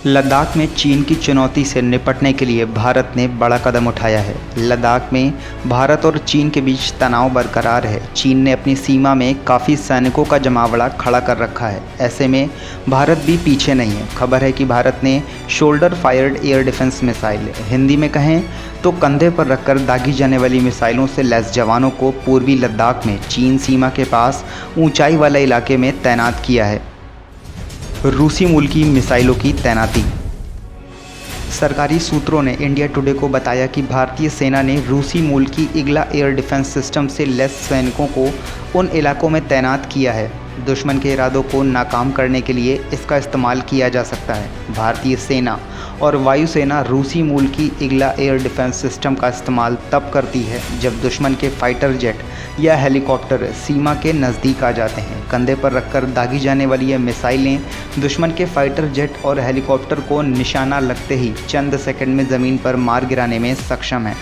लद्दाख में चीन की चुनौती से निपटने के लिए भारत ने बड़ा कदम उठाया है। लद्दाख में भारत और चीन के बीच तनाव बरकरार है। चीन ने अपनी सीमा में काफ़ी सैनिकों का जमावड़ा खड़ा कर रखा है। ऐसे में भारत भी पीछे नहीं है। खबर है कि भारत ने shoulder fired air defence missile, Hindi में कहें तो कंधे पर रखकर दागी जाने वाली मिसाइलों से लैस जवानों को पूर्वी लद्दाख में चीन सीमा के पास ऊंचाई वाले इलाके में तैनात किया है। रूसी मूल की मिसाइलों की तैनाती। सरकारी सूत्रों ने इंडिया टुडे को बताया कि भारतीय सेना ने रूसी मूल की ईगला एयर डिफेंस सिस्टम से लैस सैनिकों को उन इलाकों में तैनात किया है। दुश्मन के इरादों को नाकाम करने के लिए इसका इस्तेमाल किया जा सकता है। भारतीय सेना और वायुसेना रूसी मूल की ईगला एयर डिफेंस सिस्टम का इस्तेमाल तब करती है जब दुश्मन के फाइटर जेट या हेलीकॉप्टर सीमा के नज़दीक आ जाते हैं। कंधे पर रखकर दागी जाने वाली ये मिसाइलें दुश्मन के फाइटर जेट और हेलीकॉप्टर को निशाना लगते ही चंद सेकंड में ज़मीन पर मार गिराने में सक्षम है।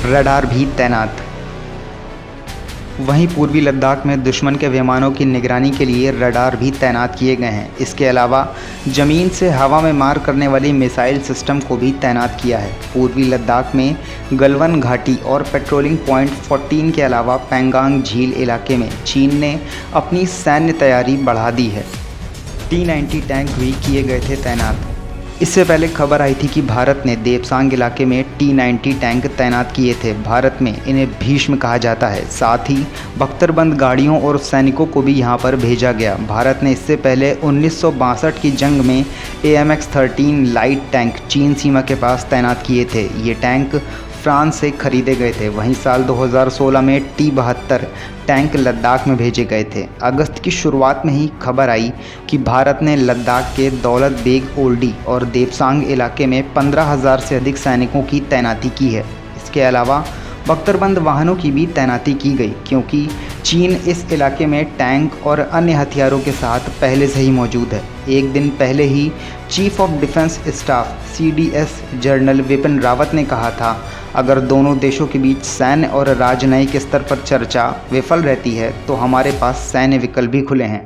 रडार भी तैनात। वहीं पूर्वी लद्दाख में दुश्मन के विमानों की निगरानी के लिए रडार भी तैनात किए गए हैं। इसके अलावा ज़मीन से हवा में मार करने वाली मिसाइल सिस्टम को भी तैनात किया है। पूर्वी लद्दाख में गलवान घाटी और पेट्रोलिंग पॉइंट 14 के अलावा पैंगांग झील इलाके में चीन ने अपनी सैन्य तैयारी बढ़ा दी है। T-90 टैंक भी किए गए थे तैनात। इससे पहले खबर आई थी कि भारत ने देपसांग इलाके में T-90 टैंक तैनात किए थे। भारत में इन्हें भीष्म कहा जाता है। साथ ही बख्तरबंद गाड़ियों और सैनिकों को भी यहां पर भेजा गया। भारत ने इससे पहले 1962 की जंग में AMX-13 लाइट टैंक चीन सीमा के पास तैनात किए थे। ये टैंक फ्रांस से खरीदे गए थे। वहीं साल 2016 में T-72 टैंक लद्दाख में भेजे गए थे। अगस्त की शुरुआत में ही खबर आई कि भारत ने लद्दाख के दौलत बेग ओल्डी और देपसांग इलाके में 15,000 से अधिक सैनिकों की तैनाती की है। इसके अलावा बख्तरबंद वाहनों की भी तैनाती की गई, क्योंकि चीन इस इलाके में टैंक और अन्य हथियारों के साथ पहले से ही मौजूद है। एक दिन पहले ही chief of defence staff CDS general Bipin Rawat ने कहा था, अगर दोनों देशों के बीच सैन्य और राजनयिक स्तर पर चर्चा विफल रहती है तो हमारे पास सैन्य विकल्प भी खुले हैं।